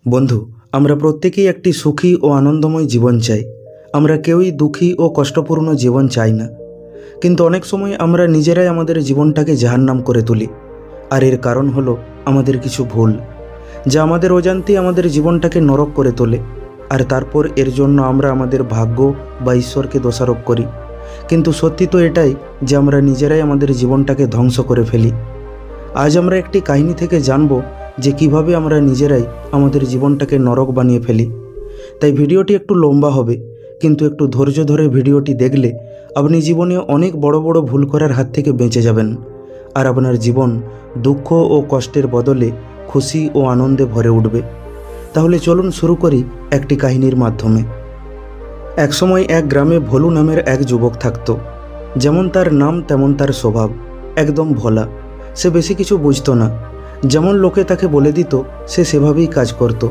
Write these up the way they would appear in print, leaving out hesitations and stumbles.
বন্ধু, আমরা প্রত্যেকেই একটি সুখী ও আনন্দময় জীবন চাই। আমরা কেউই দুঃখী ও কষ্টপূর্ণ জীবন চাই না। কিন্তু অনেক সময় আমরা নিজেরাই আমাদের জীবনটাকে জাহান্নাম করে তুলি। আর এর কারণ হলো আমাদের কিছু ভুল, যা আমাদের অজান্তেই আমাদের জীবনটাকে নরক করে তোলে। আর তারপর এর জন্য আমরা আমাদের ভাগ্য বা ঈশ্বরকে দোষারোপ করি। কিন্তু সত্যি তো এটাই যে আমরা নিজেরাই আমাদের জীবনটাকে ধ্বংস করে ফেলি। আজ আমরা একটি কাহিনী থেকে জানব যে কিভাবে আমরা নিজেরাই আমাদের জীবনটাকে নরক বানিয়ে ফেলি। তাই ভিডিওটি একটু লম্বা হবে, কিন্তু একটু ধৈর্য ধরে ভিডিওটি দেখলে আপনি জীবনে অনেক বড় বড় ভুল করার হাত থেকে বেঁচে যাবেন। আর আপনার জীবন দুঃখ ও কষ্টের বদলে খুশি ও আনন্দে ভরে উঠবে। তাহলে চলুন শুরু করি একটি কাহিনীর মাধ্যমে। একসময় এক গ্রামে ভোলু নামের এক যুবক থাকত। যেমন তার নাম তেমন তার স্বভাব, একদম ভোলা। সে বেশি কিছু বুঝতো না। যেমন লোকে তাকে বলে দিত সে সেভাবেই কাজ করত।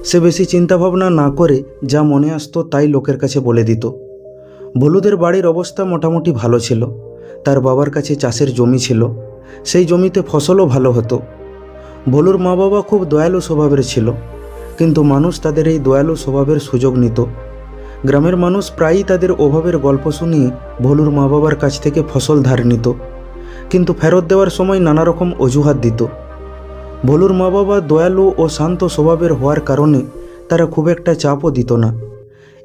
সে বেশি চিন্তাভাবনা না করে যা মনে আসতো তাই লোকের কাছে বলে দিত। ভোলুদের বাড়ির অবস্থা মোটামুটি ভালো ছিল। তার বাবার কাছে চাষের জমি ছিল, সেই জমিতে ফসলও ভালো হতো। ভোলুর মা বাবা খুব দয়ালু স্বভাবের ছিল, কিন্তু মানুষ তাদের এই দয়ালু স্বভাবের সুযোগ নিত। গ্রামের মানুষ প্রায়ই তাদের অভাবের গল্প শুনিয়ে ভোলুর মা বাবার কাছ থেকে ফসল ধার নিত, কিন্তু ফেরত দেওয়ার সময় নানা রকম অজুহাত দিত। ভোলুর মা বাবা দয়ালু ও শান্ত স্বভাবের হওয়ার কারণে তারা খুব একটা চাপও দিত না।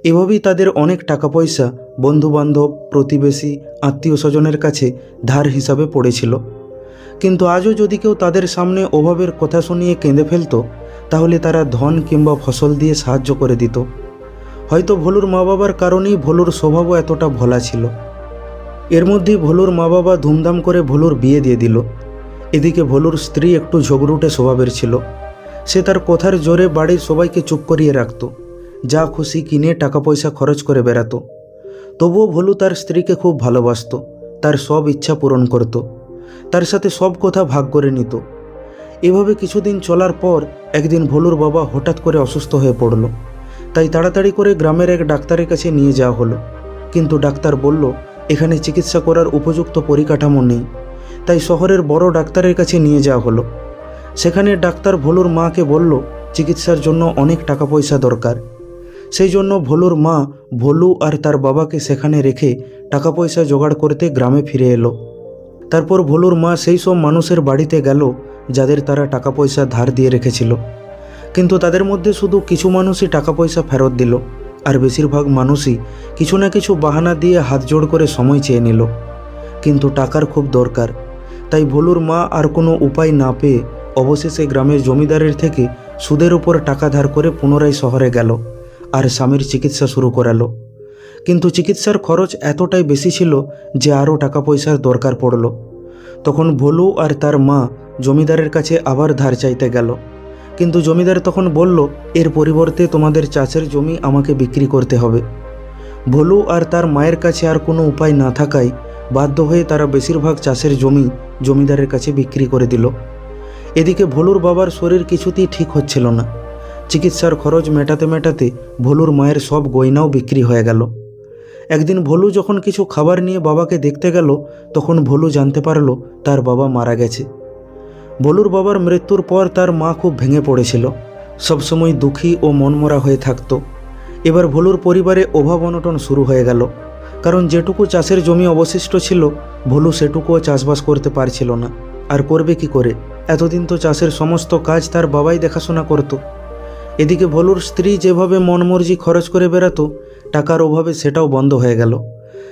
এভাবেই তাদের অনেক টাকা পয়সা বন্ধুবান্ধব, প্রতিবেশী, আত্মীয় স্বজনের কাছে ধার হিসাবে পড়েছিল। কিন্তু আজও যদি কেউ তাদের সামনে অভাবের কথা শুনিয়ে কেঁদে ফেলত, তাহলে তারা ধন কিংবা ফসল দিয়ে সাহায্য করে দিত। হয়তো ভোলুর মা বাবার কারণেই ভোলুর স্বভাবও এতটা ভোলা ছিল। এর মধ্যেই ভোলুর মা বাবা ধুমধাম করে ভোলুর বিয়ে দিয়ে দিল। এদিকে ভোলুর স্ত্রী একটু ঝগড়ুটে স্বভাবের ছিল। সে তার কথার জোরে বাড়ির সবাইকে চুপ করিয়ে রাখত, যা খুশি কিনে টাকা পয়সা খরচ করে বেড়াত। তবুও ভোলু তার স্ত্রীকে খুব ভালোবাসত, তার সব ইচ্ছা পূরণ করত, তার সাথে সব কথা ভাগ করে নিত। এভাবে কিছুদিন চলার পর একদিন ভোলুর বাবা হঠাৎ করে অসুস্থ হয়ে পড়ল। তাই তাড়াতাড়ি করে গ্রামের এক ডাক্তারের কাছে নিয়ে যাওয়া হলো। কিন্তু ডাক্তার বলল এখানে চিকিৎসা করার উপযুক্ত পরিকাঠামো নেই। তাই শহরের বড় ডাক্তারের কাছে নিয়ে যাওয়া হলো। সেখানে ডাক্তার ভোলুর মাকে বলল চিকিৎসার জন্য অনেক টাকা পয়সা দরকার। সেই জন্য ভোলুর মা ভোলু আর তার বাবাকে সেখানে রেখে টাকা পয়সা জোগাড় করতে গ্রামে ফিরে এলো। তারপর ভোলুর মা সেই সব মানুষের বাড়িতে গেল যাদের তারা টাকা পয়সা ধার দিয়ে রেখেছিল। কিন্তু তাদের মধ্যে শুধু কিছু মানুষই টাকা পয়সা ফেরত দিল, আর বেশিরভাগ মানুষই কিছু না কিছু বাহানা দিয়ে হাত জোড় করে সময় চেয়ে নিল। কিন্তু টাকার খুব দরকার, তাই ভোলুর মা আর কোনো উপায় না পেয়ে অবশেষে গ্রামের জমিদারের থেকে সুদের উপর টাকা ধার করে পুনরায় শহরে গেল আর স্বামীর চিকিৎসা শুরু করালো। কিন্তু চিকিৎসার খরচ এতটাই বেশি ছিল যে আরও টাকা পয়সার দরকার পড়ল। তখন ভোলু আর তার মা জমিদারের কাছে আবার ধার চাইতে গেল। কিন্তু জমিদার তখন বলল এর পরিবর্তে তোমাদের চাষের জমি আমাকে বিক্রি করতে হবে। ভোলু আর তার মায়ের কাছে আর কোনো উপায় না থাকায় বাধ্য হয়ে তারা বেশিরভাগ চাষের জমি জমিদারের কাছে বিক্রি করে দিল। এদিকে ভোলুর বাবার শরীর কিছুতেই ঠিক হচ্ছিল না। চিকিৎসার খরচ মেটাতে মেটাতে ভোলুর মায়ের সব গয়নাও বিক্রি হয়ে গেল। একদিন ভোলু যখন কিছু খাবার নিয়ে বাবাকে দেখতে গেল, তখন ভোলু জানতে পারল তার বাবা মারা গেছে। ভোলুর বাবার মৃত্যুর পর তার মা খুব ভেঙে পড়েছিল, সবসময় দুঃখী ও মনমরা হয়ে থাকত। এবার ভোলুর পরিবারে অভাব অনটন শুরু হয়ে গেল, কারণ যেটুকু চাষের জমি অবশিষ্ট ছিল ভোলু সেটুকুও চাষবাস করতে পারছিল না। আর করবে কি করে? এতদিন তো চাষের সমস্ত কাজ তার বাবাই দেখাশোনা করত। এদিকে ভোলুর স্ত্রী যেভাবে মনমর্জি খরচ করে বেড়াতো, টাকার অভাবে সেটাও বন্ধ হয়ে গেল।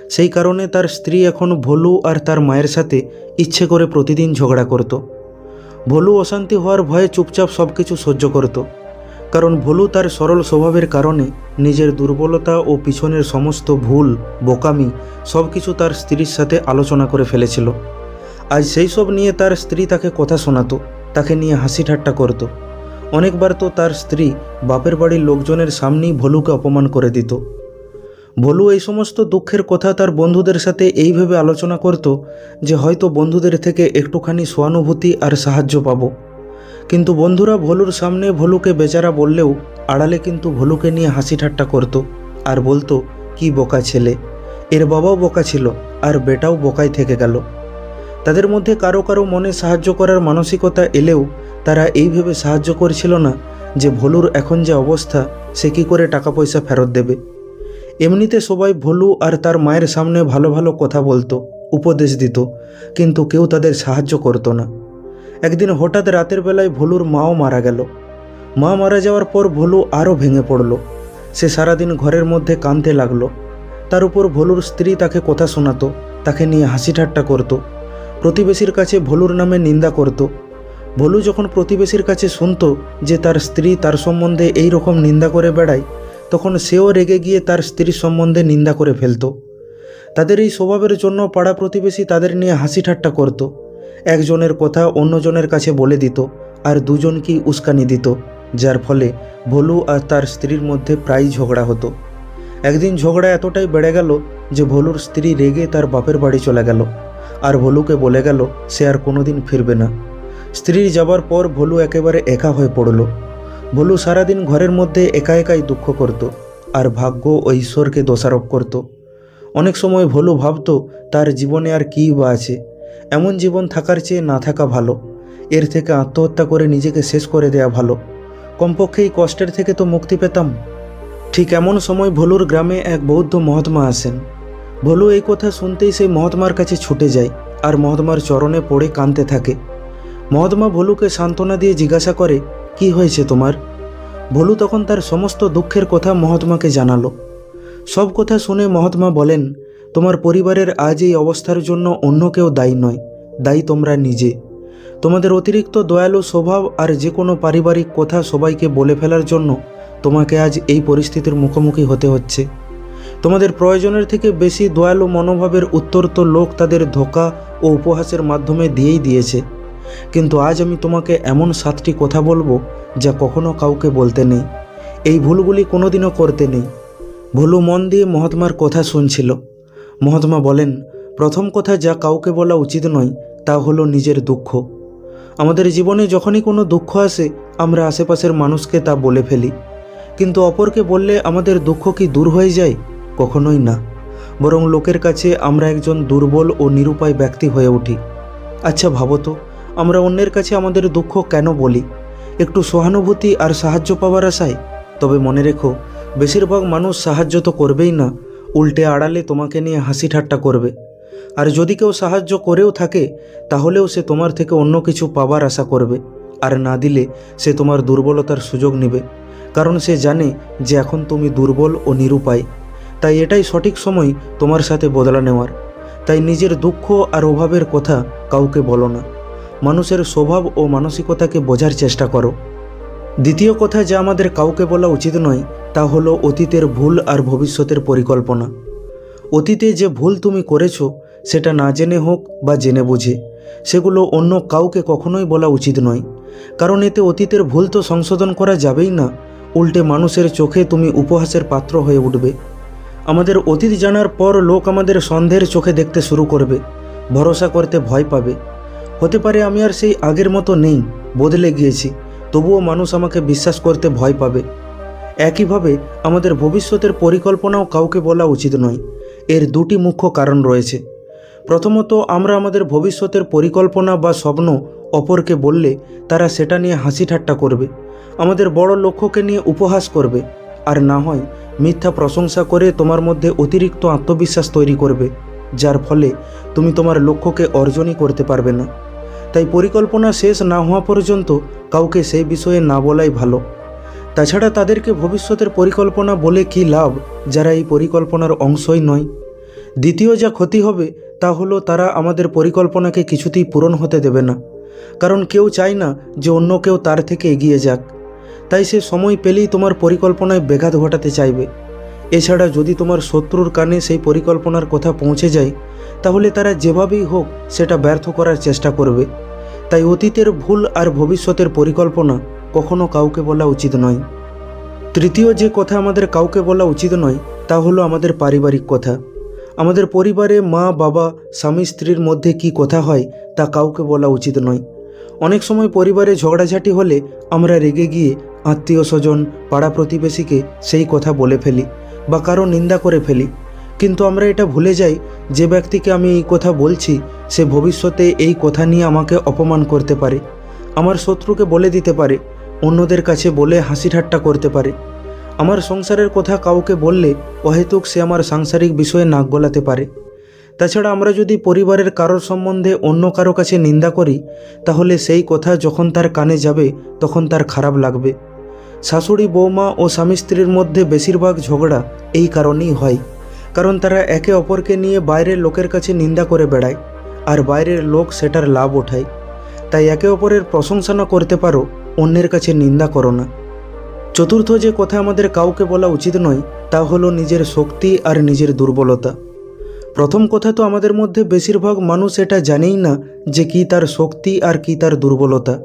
সেই কারণে তার স্ত্রী এখন ভোলু আর তার মায়ের সাথে ইচ্ছে করে প্রতিদিন ঝগড়া করত। ভোলু অশান্তি হওয়ার ভয়ে চুপচাপ সব কিছু সহ্য করত, কারণ ভোলু তার সরল স্বভাবের কারণে নিজের দুর্বলতা ও পিছনের সমস্ত ভুল বোকামি সব কিছু তার স্ত্রীর সাথে আলোচনা করে ফেলেছিল। আজ সেই সব নিয়ে তার স্ত্রী তাকে কথা শোনাতো, তাকে নিয়ে হাসি ঠাট্টা করত। অনেকবার তো তার স্ত্রী বাপের বাড়ির লোকজনের সামনেই ভোলুকে অপমান করে দিত। ভোলু এই সমস্ত দুঃখের কথা তার বন্ধুদের সাথে এইভাবে আলোচনা করত যে হয়তো বন্ধুদের থেকে একটুখানি সহানুভূতি আর সাহায্য পাব। কিন্তু বন্ধুরা ভোলুর সামনে ভোলুকে বেচারা বললেও আড়ালে কিন্তু ভোলুকে নিয়ে হাসি ঠাট্টা করত আর বলতো কি বোকা ছেলে, এর বাবাও বোকা ছিল আর বেটাও বোকাই থেকে গেল। তাদের মধ্যে কারো কারো মনে সাহায্য করার মানসিকতা এলেও তারা এই ভেবে সাহায্য করছিল না যে ভোলুর এখন যে অবস্থা সে কী করে টাকা পয়সা ফেরত দেবে। এমনিতে সবাই ভোলু আর তার মায়ের সামনে ভালো ভালো কথা বলতো, উপদেশ দিত, কিন্তু কেউ তাদের সাহায্য করতো না। একদিন হঠাৎ রাতের বেলায় ভোলুর মাও মারা গেল। মা মারা যাওয়ার পর ভোলু আরও ভেঙে পড়ল। সে সারাদিন ঘরের মধ্যে কাঁদতে লাগলো। তার উপর ভোলুর স্ত্রী তাকে কথা শোনাতো, তাকে নিয়ে হাসি ঠাট্টা করতো, প্রতিবেশীর কাছে ভোলুর নামে নিন্দা করত। ভোলু যখন প্রতিবেশীর কাছে শুনতো যে তার স্ত্রী তার সম্বন্ধে এই রকম নিন্দা করে বেড়ায়, তখন সেও রেগে গিয়ে তার স্ত্রীর সম্বন্ধে নিন্দা করে ফেলত। তাদের এই স্বভাবের জন্য পাড়া প্রতিবেশী তাদের নিয়ে হাসি ঠাট্টা করত। একজনের কথা অন্যজনের কাছে বলে দিত আর দুজনকেই উস্কানি দিত, যার ফলে ভোলু আর তার স্ত্রীর মধ্যে প্রায়ই ঝগড়া হতো। একদিন ঝগড়া এতটাই বেড়ে গেল যে ভোলুর স্ত্রী রেগে তার বাপের বাড়ি চলে গেল আর ভোলুকে বলে গেল সে আর কোনোদিন ফিরবে না। স্ত্রীর যাবার পর ভোলু একেবারে একা হয়ে পড়ল। ভোলু সারাদিন ঘরের মধ্যে একা একাই দুঃখ করত আর ভাগ্য ও ঈশ্বরকে দোষারোপ করত। অনেক সময় ভোলু ভাবত তার জীবনে আর কী বা আছে, এমন জীবন থাকার চেয়ে না থাকা ভালো, এর থেকে আত্মহত্যা করে নিজেকে শেষ করে দেয়া ভালো, কমপক্ষে এই কষ্টের থেকে তো মুক্তি পেতাম। ঠিক এমন সময় ভোলুর গ্রামে এক বৌদ্ধ মহাত্মা আসেন। ভোলু এই কথা শুনতেই সেই মহাত্মার কাছে ছুটে যায় আর মহাত্মার চরণে পড়ে কাঁদতে থাকে। মহাত্মা ভোলুকে সান্ত্বনা দিয়ে জিজ্ঞাসা করে, কি হয়েছে তোমার? ভোলু তখন তার সমস্ত দুঃখের কথা মহাত্মাকে জানালো। সব কথা শুনে মহাত্মা বলেন, তোমার পরিবারের আজ এই অবস্থার জন্য অন্য কেউ দায়ী নয়, দায়ী তোমরা নিজে। তোমাদের অতিরিক্ত দয়ালু স্বভাব আর যে কোনো পারিবারিক কথা সবাইকে বলে ফেলার জন্য তোমাকে আজ এই পরিস্থিতির মুখোমুখি হতে হচ্ছে। তোমাদের প্রয়োজনের থেকে বেশি দয়ালু মনোভাবের উত্তর তো লোক তাদের ধোঁকা ও উপহাসের মাধ্যমে দিয়েই দিয়েছে। কিন্তু আজ আমি তোমাকে এমন 7টি কথা বলবো যা কখনো কাউকে বলতে নেই, এই ভুলগুলি কোনোদিনও করতে নেই। ভোলু মন দিয়ে মহাত্মার কথা শুনছিল। মহাত্মা বলেন, প্রথম কথা যা কাউকে বলা উচিত নয় তা হলো নিজের দুঃখ। আমাদের জীবনে যখনই কোনো দুঃখ আসে আমরা আশেপাশের মানুষকে তা বলে ফেলি, কিন্তু অপরকে বললে আমাদের দুঃখ কি দূর হয়ে যায়? কখনোই না, বরং লোকের কাছে আমরা একজন দুর্বল ও নিরুপায় ব্যক্তি হয়ে উঠি। আচ্ছা ভাবো তো, আমরা অন্যের কাছে আমাদের দুঃখ কেন বলি? একটু সহানুভূতি আর সাহায্য পাওয়ার আশায়? তবে মনে রেখো, বেশিরভাগ মানুষ সাহায্য তো করবেই না, উল্টে আড়ালে তোমাকে নিয়ে হাসি ঠাট্টা করবে। আর যদি কেউ সাহায্য করেও থাকে তাহলেও সে তোমার থেকে অন্য কিছু পাবার আশা করবে, আর না দিলে সে তোমার দুর্বলতার সুযোগ নেবে, কারণ সে জানে যে এখন তুমি দুর্বল ও নিরুপায়। তাই এটাই সঠিক সময় তোমার সাথে বদলা নেওয়ার। তাই নিজের দুঃখ আর অভাবের কথা কাউকে বলো না, মানুষের স্বভাব ও মানসিকতাকে বোঝার চেষ্টা করো। দ্বিতীয় কথা যা আমাদের কাউকে বলা উচিত নয় তা হলো অতীতের ভুল আর ভবিষ্যতের পরিকল্পনা। অতীতে যে ভুল তুমি করেছো সেটা না জেনে হোক বা জেনে বুঝে, সেগুলো অন্য কাউকে কখনোই বলা উচিত নয়, কারণ এতে অতীতের ভুল তো সংশোধন করা যাবেই না, উল্টে মানুষের চোখে তুমি উপহাসের পাত্র হয়ে উঠবে। আমাদের অতীত জানার পর লোক আমাদের সন্দেহের চোখে দেখতে শুরু করবে, ভরসা করতে ভয় পাবে। হতে পারে আমি আর সেই আগের মতো নেই, বদলে গিয়েছি, তবুও মানুষ আমাকে বিশ্বাস করতে ভয় পাবে। একইভাবে আমাদের ভবিষ্যতের পরিকল্পনাও কাউকে বলা উচিত নয়। এর দুটি মুখ্য কারণ রয়েছে। প্রথমত, আমরা আমাদের ভবিষ্যতের পরিকল্পনা বা স্বপ্ন অপরকে বললে তারা সেটা নিয়ে হাসি ঠাট্টা করবে, আমাদের বড় লক্ষ্যকে নিয়ে উপহাস করবে, আর না হয় মিথ্যা প্রশংসা করে তোমার মধ্যে অতিরিক্ত আত্মবিশ্বাস তৈরি করবে, যার ফলে তুমি তোমার লক্ষ্যকে অর্জনই করতে পারবে না। তাই পরিকল্পনা শেষ না হওয়া পর্যন্ত কাউকে সেই বিষয়ে না বলাই ভালো। তাছাড়া তাদেরকে ভবিষ্যতের পরিকল্পনা বলে কী লাভ যারা এই পরিকল্পনার অংশই নয়। দ্বিতীয় যা ক্ষতি হবে তা হলো তারা আমাদের পরিকল্পনাকে কিছুতেই পূরণ হতে দেবে না, কারণ কেউ চায় না যে অন্য কেউ তার থেকে এগিয়ে যাক। তাই সে সময় পেলেই তোমার পরিকল্পনায় ব্যাঘাত ঘটাতে চাইবে। এছাড়া যদি তোমার শত্রুর কানে সেই পরিকল্পনার কথা পৌঁছে যায় তাহলে তারা যেভাবেই হোক সেটা ব্যর্থ করার চেষ্টা করবে। তাই অতীতের ভুল আর ভবিষ্যতের পরিকল্পনা কখনো কাউকে বলা উচিত নয়। তৃতীয় যে কথা আমাদের কাউকে বলা উচিত নয় তা হলো আমাদের পারিবারিক কথা। আমাদের পরিবারে মা বাবা স্বামী স্ত্রীর মধ্যে কি কথা হয় তা কাউকে বলা উচিত নয়। অনেক সময় পরিবারে ঝগড়াঝাটি হলে আমরা রেগে গিয়ে আত্মীয় স্বজন পাড়া প্রতিবেশীকে সেই কথা বলে ফেলি বা কারো নিন্দা করে ফেলি, কিন্তু আমরা এটা ভুলে যাই যে ব্যক্তিকে আমি এই কথা বলছি সে ভবিষ্যতে এই কথা নিয়ে আমাকে অপমান করতে পারে, আমার শত্রুকে বলে দিতে পারে, অন্যদের কাছে বলে হাসি ঠাট্টা করতে পারে। আমার সংসারের কথা কাউকে বললে অহেতুক সে আমার সাংসারিক বিষয়ে নাক গলাতে পারে। তাছাড়া আমরা যদি পরিবারের কারোর সম্বন্ধে অন্য কারো কাছে নিন্দা করি, তাহলে সেই কথা যখন তার কানে যাবে তখন তার খারাপ লাগবে। শাশুড়ি বৌমা ও স্বামী স্ত্রীর মধ্যে বেশিরভাগ ঝগড়া এই কারণেই হয়, কারণ তারা একে অপরকে নিয়ে বাইরের লোকের কাছে নিন্দা করে বেড়ায়, আর বাইরের লোক সেটার লাভ ওঠায়। তাই একে অপরের প্রশংসা না করতে পারো, অন্যের কাছে নিন্দা করো না। চতুর্থ যে কথা আমাদের কাউকে বলা উচিত নয়, তা হলো নিজের শক্তি আর নিজের দুর্বলতা। প্রথম কথা তো আমাদের মধ্যে বেশিরভাগ মানুষ এটা জানেই না যে কী তার শক্তি আর কী তার দুর্বলতা।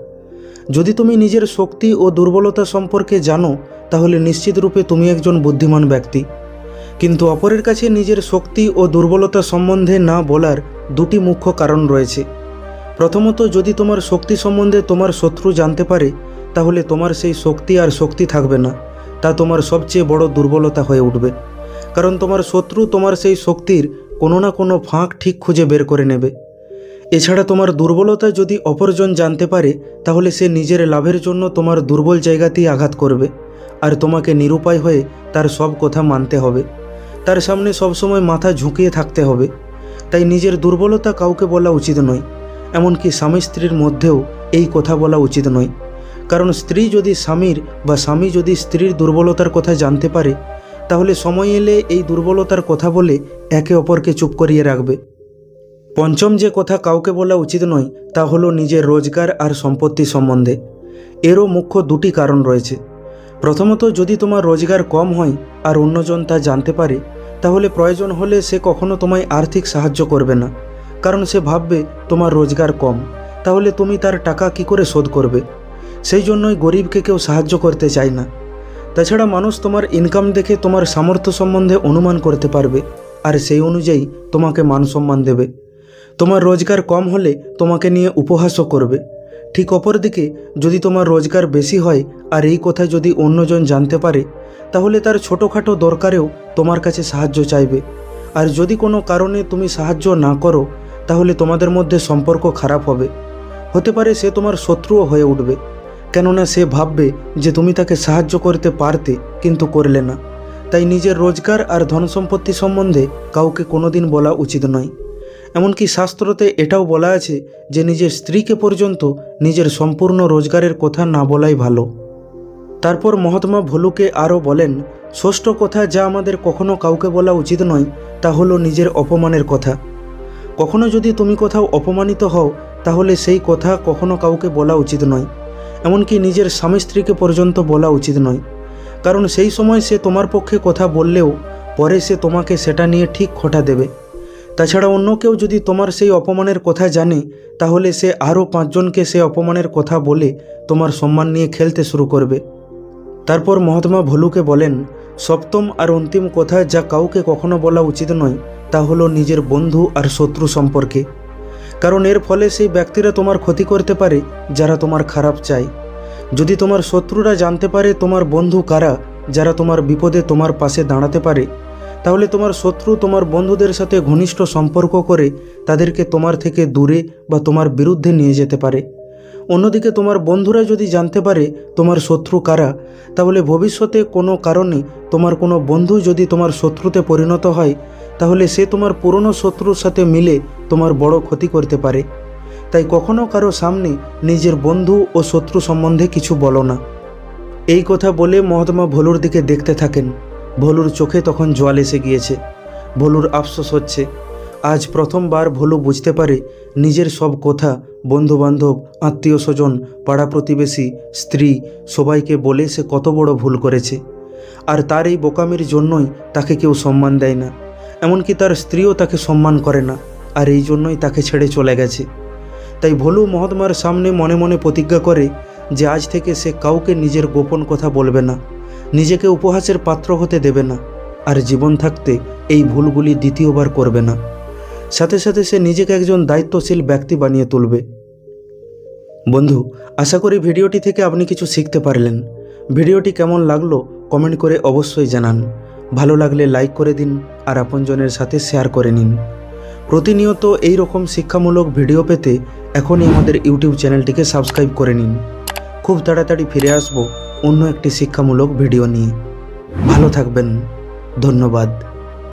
যদি তুমি নিজের শক্তি ও দুর্বলতা সম্পর্কে জানো, তাহলে নিশ্চিত রূপে তুমি একজন বুদ্ধিমান ব্যক্তি। কিন্তু অপরের কাছে নিজের শক্তি ও দুর্বলতা সম্বন্ধে না বলার দুটি মুখ্য কারণ রয়েছে। প্রথমত, যদি তোমার শক্তি সম্বন্ধে তোমার শত্রু জানতে পারে, তাহলে তোমার সেই শক্তি আর শক্তি থাকবে না, তা তোমার সবচেয়ে বড় দুর্বলতা হয়ে উঠবে। কারণ তোমার শত্রু তোমার সেই শক্তির কোনো না কোনো ফাঁক ঠিক খুঁজে বের করে নেবে। এছাড়া তোমার দুর্বলতা যদি অপরজন জানতে পারে, তাহলে সে নিজের লাভের জন্য তোমার দুর্বল জায়গাতেই আঘাত করবে, আর তোমাকে নিরুপায় হয়ে তার সব কথা মানতে হবে, তার সামনে সবসময় মাথা ঝুঁকিয়ে থাকতে হবে। তাই নিজের দুর্বলতা কাউকে বলা উচিত নয়, এমনকি স্বামী স্ত্রীর মধ্যেও এই কথা বলা উচিত নয়। কারণ স্ত্রী যদি স্বামীর বা স্বামী যদি স্ত্রীর দুর্বলতার কথা জানতে পারে, তাহলে সময় এলে এই দুর্বলতার কথা বলে একে অপরকে চুপ করিয়ে রাখবে। পঞ্চম যে কথা কাউকে বলা উচিত নয়, তা হলো নিজের রোজগার আর সম্পত্তি সম্বন্ধে। এরও মুখ্য দুটি কারণ রয়েছে। প্রথমত, যদি তোমার রোজগার কম হয় আর অন্যজন তা জানতে পারে, তাহলে প্রয়োজন হলে সে কখনো তোমায় আর্থিক সাহায্য করবে না। কারণ সে ভাববে তোমার রোজগার কম, তাহলে তুমি তার টাকা কি করে শোধ করবে। সেই জন্যই গরিবকে কেউ সাহায্য করতে চায় না। তাছাড়া মানুষ তোমার ইনকাম দেখে তোমার সামর্থ্য সম্বন্ধে অনুমান করতে পারবে, আর সেই অনুযায়ী তোমাকে মান সম্মান দেবে। তোমার রোজগার কম হলে তোমাকে নিয়ে উপহাসও করবে। ঠিক অপরদিকে, যদি তোমার রোজগার বেশি হয় আর এই কথা যদি অন্যজন জানতে পারে, তাহলে তার ছোটোখাটো দরকারেও তোমার কাছে সাহায্য চাইবে। আর যদি কোনো কারণে তুমি সাহায্য না করো, তাহলে তোমাদের মধ্যে সম্পর্ক খারাপ হবে। হতে পারে সে তোমার শত্রুও হয়ে উঠবে, কেননা সে ভাববে যে তুমি তাকে সাহায্য করতে পারতে কিন্তু করলে না। তাই নিজের রোজগার আর ধন সম্পত্তি সম্বন্ধে কাউকে কোনোদিন বলা উচিত নয়। এমনকি শাস্ত্রতে এটাও বলা আছে যে নিজের স্ত্রীকে পর্যন্ত নিজের সম্পূর্ণ রোজগারের কথা না বলাই ভালো। তারপর মহাত্মা ভুলুকে আরও বলেন, ষষ্ঠ কথা যা আমাদের কখনো কাউকে বলা উচিত নয়, তা হলো নিজের অপমানের কথা। কখনো যদি তুমি কোথাও অপমানিত হও, তাহলে সেই কথা কখনো কাউকে বলা উচিত নয়, এমনকি নিজের স্বামী স্ত্রীকে পর্যন্ত বলা উচিত নয়। কারণ সেই সময় সে তোমার পক্ষে কথা বললেও পরে সে তোমাকে সেটা নিয়ে ঠিক খোঁটা দেবে। তাছাড়া অন্য কেউ যদি তোমার সেই অপমানের কথা জানে, তাহলে সে আরও 5 জনকে সে অপমানের কথা বলে তোমার সম্মান নিয়ে খেলতে শুরু করবে। তারপর মহাত্মা ভুলুকে বলেন, সপ্তম আর অন্তিম কথা যা কাউকে কখনো বলা উচিত নয়, তা হলো নিজের বন্ধু আর শত্রু সম্পর্কে। কারণ এর ফলে সেই ব্যক্তিরা তোমার ক্ষতি করতে পারে যারা তোমার খারাপ চায়। যদি তোমার শত্রুরা জানতে পারে তোমার বন্ধু কারা, যারা তোমার বিপদে তোমার পাশে দাঁড়াতে পারে, তাহলে তোমার শত্রু তোমার বন্ধুদের সাথে ঘনিষ্ঠ সম্পর্ক করে তাদেরকে তোমার থেকে দূরে বা তোমার বিরুদ্ধে নিয়ে যেতে পারে। অন্যদিকে তোমার বন্ধুরা যদি জানতে পারে তোমার শত্রু কারা, তাহলে ভবিষ্যতে কোনো কারণে তোমার কোনো বন্ধু যদি তোমার শত্রুতে পরিণত হয়, তাহলে সে তোমার পুরনো শত্রুর সাথে মিলে তোমার বড় ক্ষতি করতে পারে। তাই কখনো কারো সামনে নিজের বন্ধু ও শত্রু সম্বন্ধে কিছু বলো না। এই কথা বলে মহাত্মা ভোলুর দিকে দেখতে থাকেন। ভোলুর চোখে তখন জল এসে গিয়েছে। ভোলুর আফসোস হচ্ছে। আজ প্রথমবার ভোলু বুঝতে পারে নিজের সব কথা বন্ধুবান্ধব, আত্মীয় স্বজন, পাড়া প্রতিবেশী, স্ত্রী সবাইকে বলে সে কত বড় ভুল করেছে। আর তার এই বোকামির জন্যই তাকে কেউ সম্মান দেয় না, এমনকি তার স্ত্রীও তাকে সম্মান করে না, আর এই জন্যই তাকে ছেড়ে চলে গেছে। তাই ভোলু মহাত্মার সামনে মনে মনে প্রতিজ্ঞা করে যে আজ থেকে সে কাউকে নিজের গোপন কথা বলবে না, নিজেকে উপহাসের পাত্র হতে দেবে না, আর জীবন থাকতে এই ভুলগুলি দ্বিতীয়বার করবে না। সাথে সাথে সে নিজেকে একজন দায়িত্বশীল ব্যক্তি বানিয়ে তুলবে। বন্ধু, আশা করি ভিডিওটি থেকে আপনি কিছু শিখতে পারলেন। ভিডিওটি কেমন লাগলো কমেন্ট করে অবশ্যই জানান। ভালো লাগলে লাইক করে দিন আর আপনজনের সাথে শেয়ার করে নিন। প্রতিনিয়ত এই রকম শিক্ষামূলক ভিডিও পেতে এখনই আমাদের ইউটিউব চ্যানেলটিকে সাবস্ক্রাইব করে নিন। খুব তাড়াতাড়ি ফিরে আসব অন্য একটি শিক্ষামূলক ভিডিও নিয়ে। ভালো থাকবেন। ধন্যবাদ।